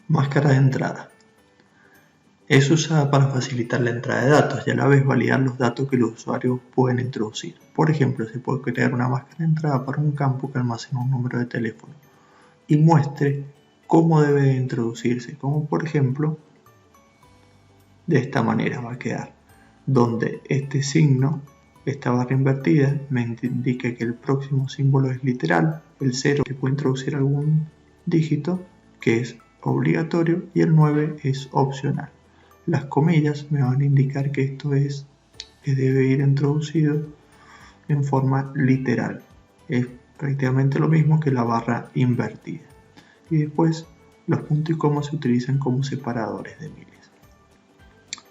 Máscara de entrada. Es usada para facilitar la entrada de datos y a la vez validar los datos que los usuarios pueden introducir. Por ejemplo, se puede crear una máscara de entrada para un campo que almacena un número de teléfono y muestre cómo debe introducirse, como por ejemplo, de esta manera va a quedar, donde este signo, esta barra invertida, me indica que el próximo símbolo es literal, el 0 que puede introducir algún dígito que es obligatorio y el 9 es opcional. Las comillas me van a indicar que esto es que debe ir introducido en forma literal. Es prácticamente lo mismo que la barra invertida. Y después los puntos y comas se utilizan como separadores de miles.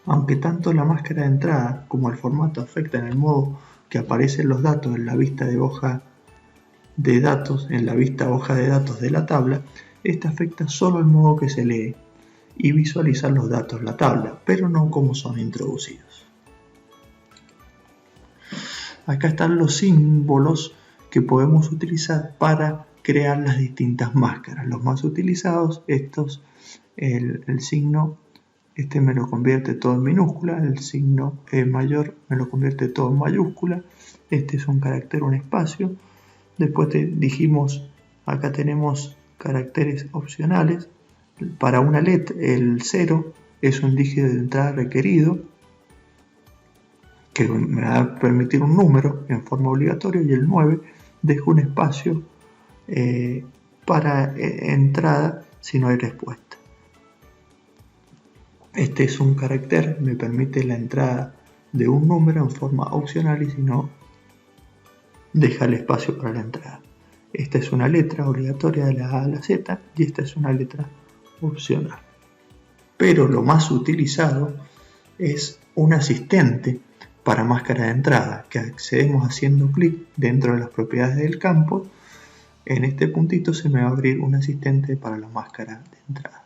Aunque tanto la máscara de entrada como el formato afectan el modo que aparecen los datos en la vista de hoja de datos, en la vista hoja de datos de la tabla, esta afecta solo el modo que se lee y visualizar los datos en la tabla, pero no cómo son introducidos. Acá están los símbolos que podemos utilizar para crear las distintas máscaras. Los más utilizados, el signo, este me lo convierte todo en minúscula, el signo mayor me lo convierte todo en mayúscula, este es un carácter, un espacio. Después dijimos, acá tenemos caracteres opcionales. Para una letra, el 0 es un dígito de entrada requerido que me va a permitir un número en forma obligatoria y el 9 deja un espacio para entrada si no hay respuesta. Este es un carácter, me permite la entrada de un número en forma opcional y si no, deja el espacio para la entrada. Esta es una letra obligatoria de la A a la Z y esta es una letra opcional. Pero lo más utilizado es un asistente para máscara de entrada, que accedemos haciendo clic dentro de las propiedades del campo. En este puntito se me va a abrir un asistente para la máscara de entrada.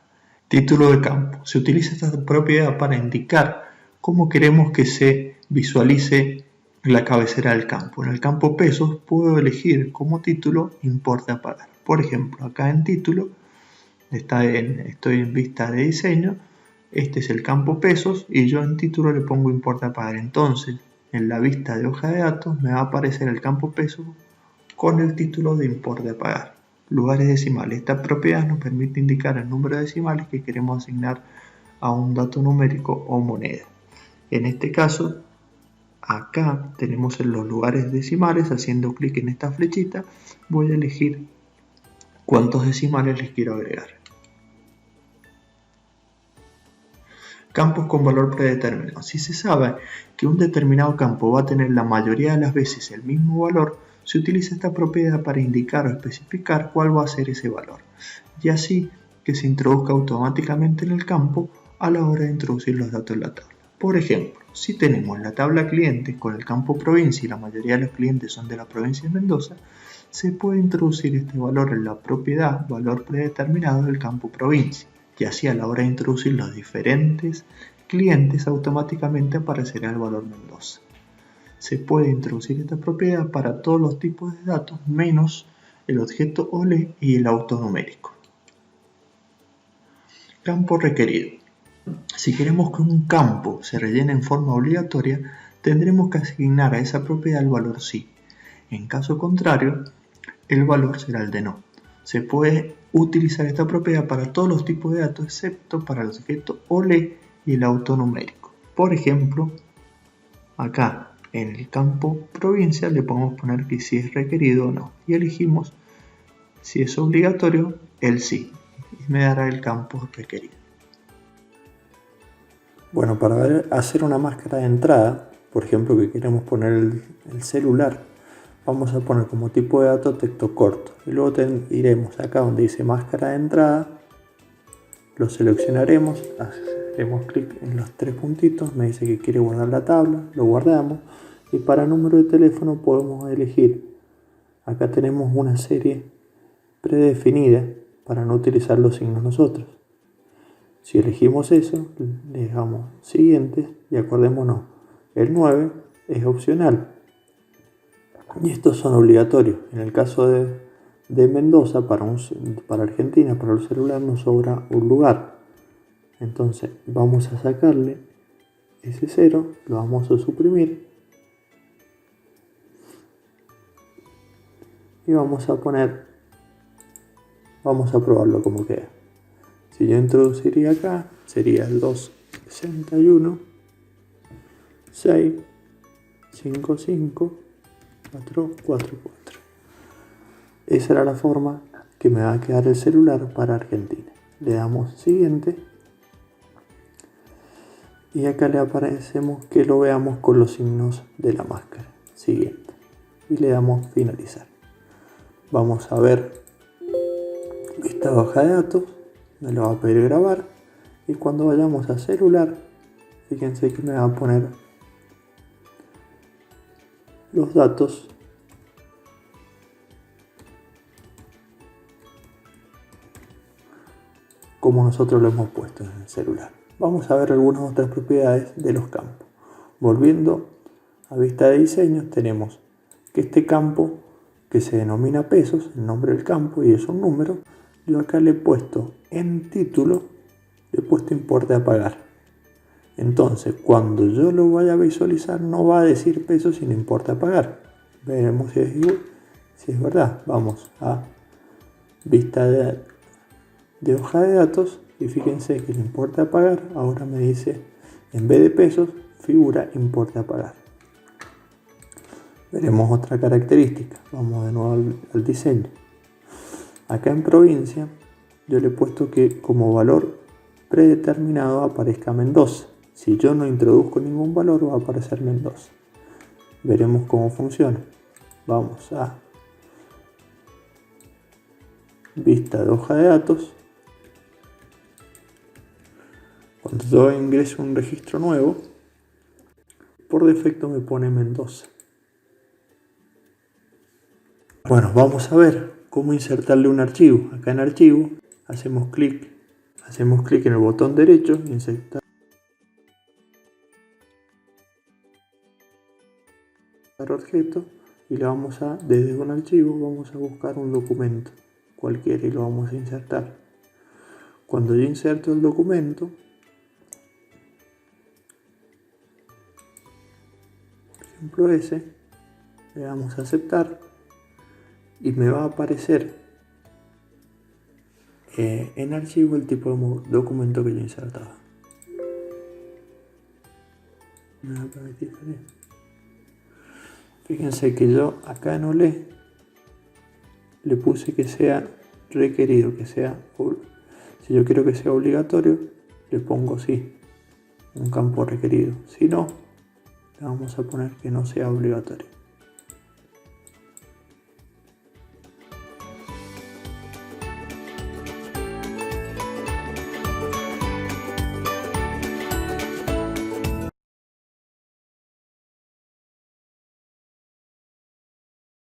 Título de campo. Se utiliza esta propiedad para indicar cómo queremos que se visualice la cabecera del campo. En el campo pesos puedo elegir como título importe a pagar. Por ejemplo, acá en título estoy en vista de diseño, este es el campo pesos y yo en título le pongo importe a pagar. Entonces, en la vista de hoja de datos me va a aparecer el campo pesos con el título de importe a pagar. Lugares decimales. Esta propiedad nos permite indicar el número de decimales que queremos asignar a un dato numérico o moneda. En este caso, acá tenemos en los lugares decimales, haciendo clic en esta flechita, voy a elegir cuántos decimales les quiero agregar. Campos con valor predeterminado. Si se sabe que un determinado campo va a tener la mayoría de las veces el mismo valor, se utiliza esta propiedad para indicar o especificar cuál va a ser ese valor, y así que se introduzca automáticamente en el campo a la hora de introducir los datos en la tabla. Por ejemplo, si tenemos la tabla clientes con el campo provincia y la mayoría de los clientes son de la provincia de Mendoza, se puede introducir este valor en la propiedad valor predeterminado del campo provincia, y así a la hora de introducir los diferentes clientes automáticamente aparecerá el valor Mendoza. Se puede introducir esta propiedad para todos los tipos de datos menos el objeto OLE y el autonumérico. Campo requerido. Si queremos que un campo se rellene en forma obligatoria, tendremos que asignar a esa propiedad el valor sí. En caso contrario, el valor será el de no. Se puede utilizar esta propiedad para todos los tipos de datos excepto para los objetos OLE y el autonumérico. Por ejemplo, acá en el campo provincia le podemos poner que si es requerido o no y elegimos si es obligatorio el sí y me dará el campo requerido. Bueno, para hacer una máscara de entrada, por ejemplo que queremos poner el celular, vamos a poner como tipo de dato texto corto y luego iremos acá donde dice máscara de entrada, lo seleccionaremos, haremos clic en los tres puntitos, me dice que quiere guardar la tabla, lo guardamos y para número de teléfono podemos elegir, acá tenemos una serie predefinida para no utilizar los signos nosotros. Si elegimos eso, le dejamos siguiente y acordémonos, el 9 es opcional y estos son obligatorios. En el caso de de Mendoza para Argentina, para el celular, nos sobra un lugar. Entonces vamos a sacarle ese 0, lo vamos a suprimir y vamos a probarlo como queda. Si yo introduciría acá, sería el 261 6 55 4 4 4. Esa era la forma que me va a quedar el celular para Argentina. Le damos siguiente y acá le aparecemos que lo veamos con los signos de la máscara. Siguiente y le damos finalizar. Vamos a ver esta hoja de datos, me lo va a pedir grabar y cuando vayamos a celular, fíjense que me va a poner los datos como nosotros lo hemos puesto en el celular. Vamos a ver algunas otras propiedades de los campos. Volviendo a vista de diseños, tenemos que este campo que se denomina pesos, el nombre del campo y es un número, yo acá le he puesto en título, le he puesto importe a pagar. Entonces cuando yo lo vaya a visualizar no va a decir pesos sino importe a pagar. Veremos si es verdad. Vamos a vista de hoja de datos y fíjense que el importe a pagar ahora me dice, en vez de pesos, figura importe a pagar. Veremos otra característica. Vamos de nuevo al diseño. Acá en provincia yo le he puesto que como valor predeterminado aparezca Mendoza. Si yo no introduzco ningún valor va a aparecer Mendoza. Veremos cómo funciona. Vamos a vista de hoja de datos. Cuando yo ingreso un registro nuevo, por defecto me pone Mendoza. Bueno, vamos a ver cómo insertarle un archivo. Acá en archivo hacemos clic en el botón derecho, insertar objeto y le vamos a, desde un archivo vamos a buscar un documento cualquiera y lo vamos a insertar. Cuando yo inserto el documento, por ejemplo ese, le damos a aceptar y me va a aparecer en archivo el tipo de documento que yo insertaba. Me va a permitir salir. Fíjense que yo acá en OLE le puse que sea requerido, que sea, si yo quiero que sea obligatorio, le pongo sí, un campo requerido. Si no, le vamos a poner que no sea obligatorio.